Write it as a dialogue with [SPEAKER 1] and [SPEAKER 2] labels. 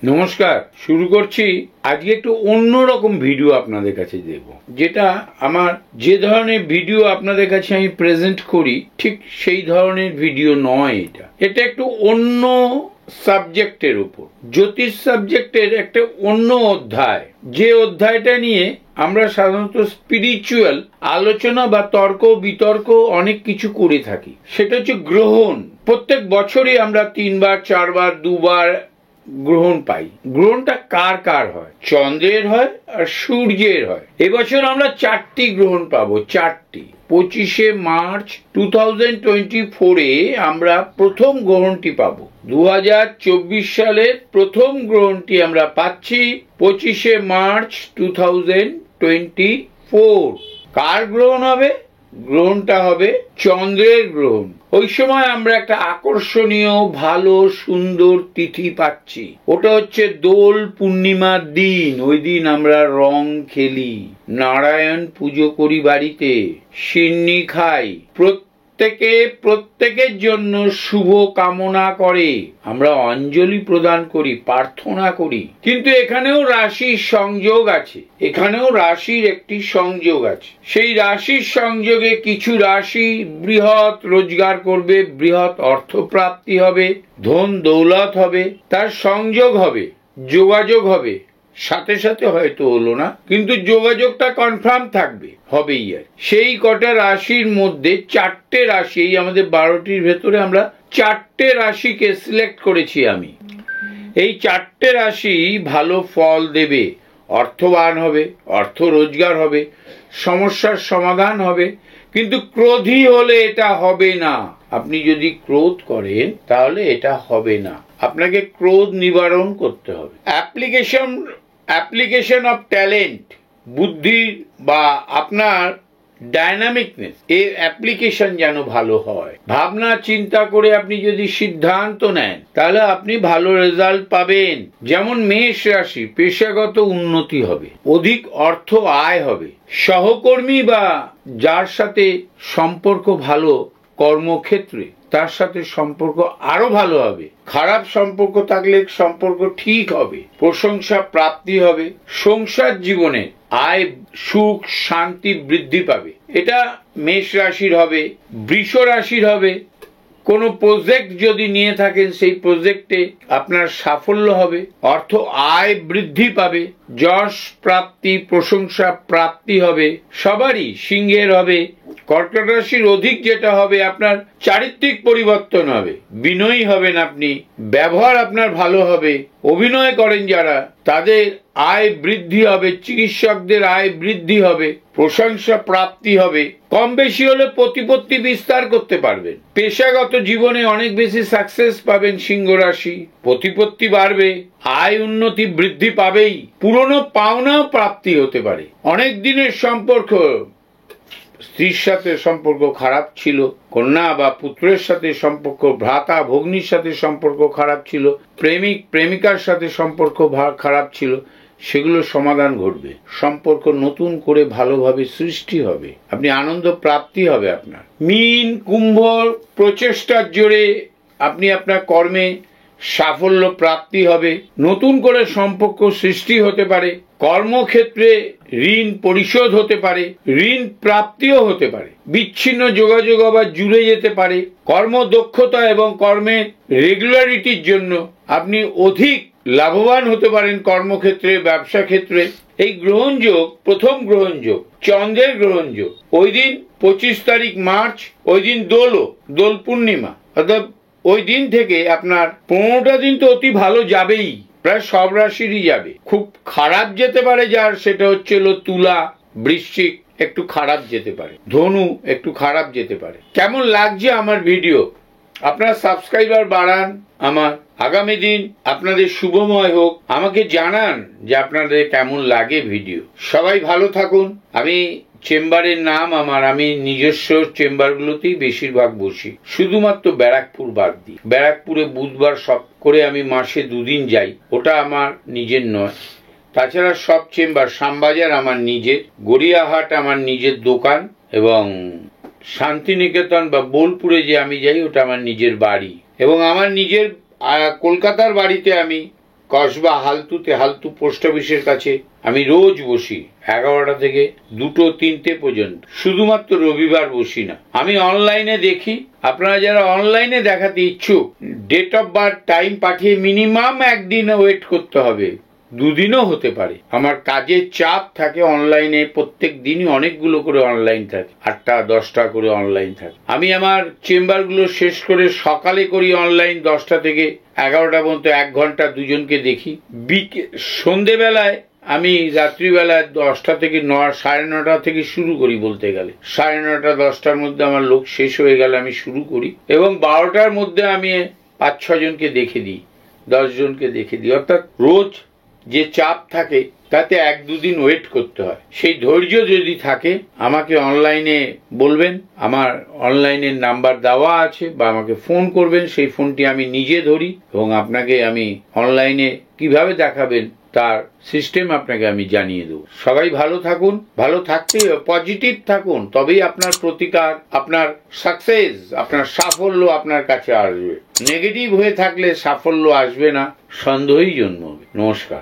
[SPEAKER 1] নমস্কার, শুরু করছি। আজকে একটু অন্যরকম ভিডিও আপনাদের কাছে দেব, যেটা আমার যে ধরনের ভিডিও আপনাদের কাছে আমি প্রেজেন্ট করি ঠিক সেই ধরনের ভিডিও নয়। এটা একটু অন্য সাবজেক্টের উপর, জ্যোতিষ সাবজেক্টের একটা অন্য অধ্যায়, যে অধ্যায়টা নিয়ে আমরা সাধারণত স্পিরিচুয়াল আলোচনা বা তর্ক বিতর্ক অনেক কিছু করে থাকি। সেটা হচ্ছে গ্রহণ। প্রত্যেক বছরই আমরা 3 বার 4 বার 2 বার গ্রহণ পাই। গ্রহণটা কার কার হয়? চন্দ্রের হয় আর সূর্যের হয়। এবছর আমরা 4টি গ্রহণ পাবো, 4টি। 25শে মার্চ 2024-এ আমরা প্রথম গ্রহণটি পাবো। 2024 সালের প্রথম গ্রহণটি আমরা পাচ্ছি 25শে মার্চ 2024। কার গ্রহণ হবে? গ্রহণটা হবে চন্দ্রের গ্রহণ। ওই সময় আমরা একটা আকর্ষণীয় ভালো সুন্দর তিথি পাচ্ছি, ওটা হচ্ছে দোল পূর্ণিমার দিন। ওই দিন আমরা রং খেলি, নারায়ণ পুজো করি, বাড়িতে সিন্নি খাই, প্রত্যেকের জন্য শুভ কামনা করে, আমরা অঞ্জলি প্রদান করি, প্রার্থনা করি। কিন্তু এখানেও রাশির সংযোগ আছে, এখানেও রাশির একটি সংযোগ আছে। সেই রাশির সংযোগে কিছু রাশি বৃহৎ রোজগার করবে, বৃহৎ অর্থপ্রাপ্তি হবে, ধন দৌলত হবে, তার সংযোগ হবে, যোগাযোগ হবে। সাথে সাথে হয়তো হলো না, কিন্তু যোগাযোগটা কনফার্ম থাকবে, হবেই। আর সেই কটা রাশির মধ্যে 4টে রাশি, আমাদের 12টির ভেতরে আমরা 4টে রাশিকে সিলেক্ট করেছি আমি। এই 4টে রাশি ভালো ফল দেবে, অর্থবান হবে, অর্থ রোজগার হবে, সমস্যার সমাধান হবে। কিন্তু ক্রোধী হলে এটা হবে না। আপনি যদি ক্রোধ করেন তাহলে এটা হবে না। আপনাকে ক্রোধ নিবারণ করতে হবে। অ্যাপ্লিকেশন অফ ট্যালেন্ট, বুদ্ধি বা আপনার ডাইনামিকনেস, এর অ্যাপ্লিকেশন যেন ভালো হয়। ভাবনা চিন্তা করে আপনি যদি সিদ্ধান্ত নেন তাহলে আপনি ভালো রেজাল্ট পাবেন। যেমন মেষ রাশি, পেশাগত উন্নতি হবে, অধিক অর্থ আয় হবে, সহকর্মী বা যার সাথে সম্পর্ক ভালো কর্মক্ষেত্রে তার সাথে সম্পর্ক আরো ভালো হবে। খারাপ সম্পর্ক থাকলে সম্পর্ক ঠিক হবে, প্রশংসা প্রাপ্তি হবে, সংসার জীবনে আয় সুখ শান্তি বৃদ্ধি পাবে। এটা মেষ রাশির হবে। বৃষ রাশির হবে, কোনো প্রজেক্ট যদি নিয়ে থাকেন সেই প্রজেক্টে আপনার সাফল্য হবে, অর্থ আয় বৃদ্ধি পাবে, যশ প্রাপ্তি প্রশংসা প্রাপ্তি হবে সবারই। সিংহের হবে। কর্কট রাশির অধিক যেটা হবে, আপনার চারিত্রিক পরিবর্তন হবে, বিনয়ী হবেন আপনি, ব্যবহার আপনার ভালো হবে। অভিনয় করেন যারা, তাদের আয় বৃদ্ধি হবে, চিকিৎসকদের আয় বৃদ্ধি হবে, প্রশংসা প্রাপ্তি হবে। কম বেশি হলে প্রতিপত্তি বিস্তার করতে পারবেন। পেশাগত জীবনে অনেক বেশি সাকসেস পাবেন সিংহ রাশি, প্রতিপত্তি বাড়বে, আয় উন্নতি বৃদ্ধি পাবেই। পুরনো পাওনাও প্রাপ্তি হতে পারে। অনেক দিনের সম্পর্ক, স্ত্রীর সাথে সম্পর্ক খারাপ ছিল, কন্যা বা পুত্রের সাথে সম্পর্ক, ভ্রাতা ভগ্নীর সাথে সম্পর্ক খারাপ ছিল, প্রেমিক প্রেমিকার সাথে সম্পর্ক খারাপ ছিল, সেগুলো সমাধান ঘটবে। সম্পর্ক নতুন করে ভালোভাবে সৃষ্টি হবে, আপনি আনন্দ প্রাপ্তি হবে আপনার। মীন কুম্ভ, প্রচেষ্টার জোরে আপনি আপনার কর্মে সাফল্য প্রাপ্তি হবে, নতুন করে সম্পর্ক সৃষ্টি হতে পারে, কর্মক্ষেত্রে ঋণ পরিশোধ হতে পারে, ঋণ প্রাপ্তিও হতে পারে, বিচ্ছিন্ন যোগাযোগ আবার জুড়ে যেতে পারে। কর্মদক্ষতা এবং কর্মের রেগুলারিটির জন্য আপনি অধিক লাভবান হতে পারেন কর্মক্ষেত্রে, ব্যবসা ক্ষেত্রে। এই গ্রহণযোগ, প্রথম গ্রহণযোগ চন্দ্রের গ্রহণযোগ। ওই দিন 25 তারিখ মার্চ, ওই দিন দোল পূর্ণিমা, অর্থাৎ ওই দিন থেকে আপনার 15টা দিন তো অতি ভালো যাবেই, প্রায় সব রাশিরই যাবে। খুব খারাপ যেতে পারে যার, সেটা হচ্ছে তুলা বৃশ্চিক, একটু খারাপ যেতে পারে, ধনু একটু খারাপ যেতে পারে। কেমন লাগছে আমার ভিডিও? আপনারা সাবস্ক্রাইবার বাড়ান আমার। আগামী দিন আপনাদের শুভময় হোক। আমাকে জানান যে আপনাদের কেমন লাগে ভিডিও। সবাই ভালো থাকুন। আমি চেম্বারের নাম আমার, আমি নিজস্ব চেম্বারগুলোতেই বেশিরভাগ বসি, শুধুমাত্র ব্যারাকপুর বাদ দিই। ব্যারাকপুরে বুধবার সব করে আমি মাসে 2 দিন যাই, ওটা আমার নিজের নয়। তাছাড়া সব চেম্বার, শ্যামবাজার আমার নিজের, গড়িয়াহাট আমার নিজের দোকান, এবং শান্তিনিকেতন বা বোলপুরে যে আমি যাই ওটা আমার নিজের বাড়ি। এবং আমার নিজের কলকাতার বাড়িতে আমি কসবা হালতুতে, হালতু পোস্ট অফিসের কাছে আমি রোজ বসি 11টা থেকে 2-3টে পর্যন্ত। শুধুমাত্র রবিবার বসি না। আমি অনলাইনে দেখি। আপনারা যারা অনলাইনে দেখাতে ইচ্ছুক, ডেট অফ বার্থ, টাইম পাঠিয়ে মিনিমাম একদিন ওয়েট করতে হবে, 2দিনও হতে পারে। আমার কাজের চাপ থাকে অনলাইনে, প্রত্যেক দিনই অনেকগুলো করে অনলাইন থাকে, 8টা-10টা করে অনলাইন থাকে। আমি আমার চেম্বারগুলো শেষ করে সকালে করি অনলাইন 10টা থেকে 11টা পর্যন্ত, 1 ঘন্টা দুজনকে দেখি। সন্ধেবেলায় আমি রাত্রিবেলায় 10টা থেকে 9:30 থেকে শুরু করি। বলতে গেলে 9:30-10টার মধ্যে আমার লোক শেষ হয়ে গেলে আমি শুরু করি, এবং 12টার মধ্যে আমি 5-6 জনকে দেখে দিই, 10 জনকে দেখে দিই। অর্থাৎ রোজ যে চাপ থাকে তাতে 1-2 দিন ওয়েট করতে হয়। সেই ধৈর্য যদি থাকে আমাকে অনলাইনে বলবেন, আমার অনলাইনের নাম্বার দেওয়া আছে, বা আমাকে ফোন করবেন, সেই ফোনটি আমি নিজে ধরি এবং আপনাকে আমি অনলাইনে কিভাবে দেখাবেন তার সিস্টেম আপনাকে আমি জানিয়ে দেবো। সবাই ভালো থাকুন, ভালো থাকতে পজিটিভ থাকুন, তবেই আপনার প্রতিকার, আপনার সাকসেস, আপনার সাফল্য আপনার কাছে আসবে। নেগেটিভ হয়ে থাকলে সাফল্য আসবে না, সন্দেহই জন্মবে। নমস্কার।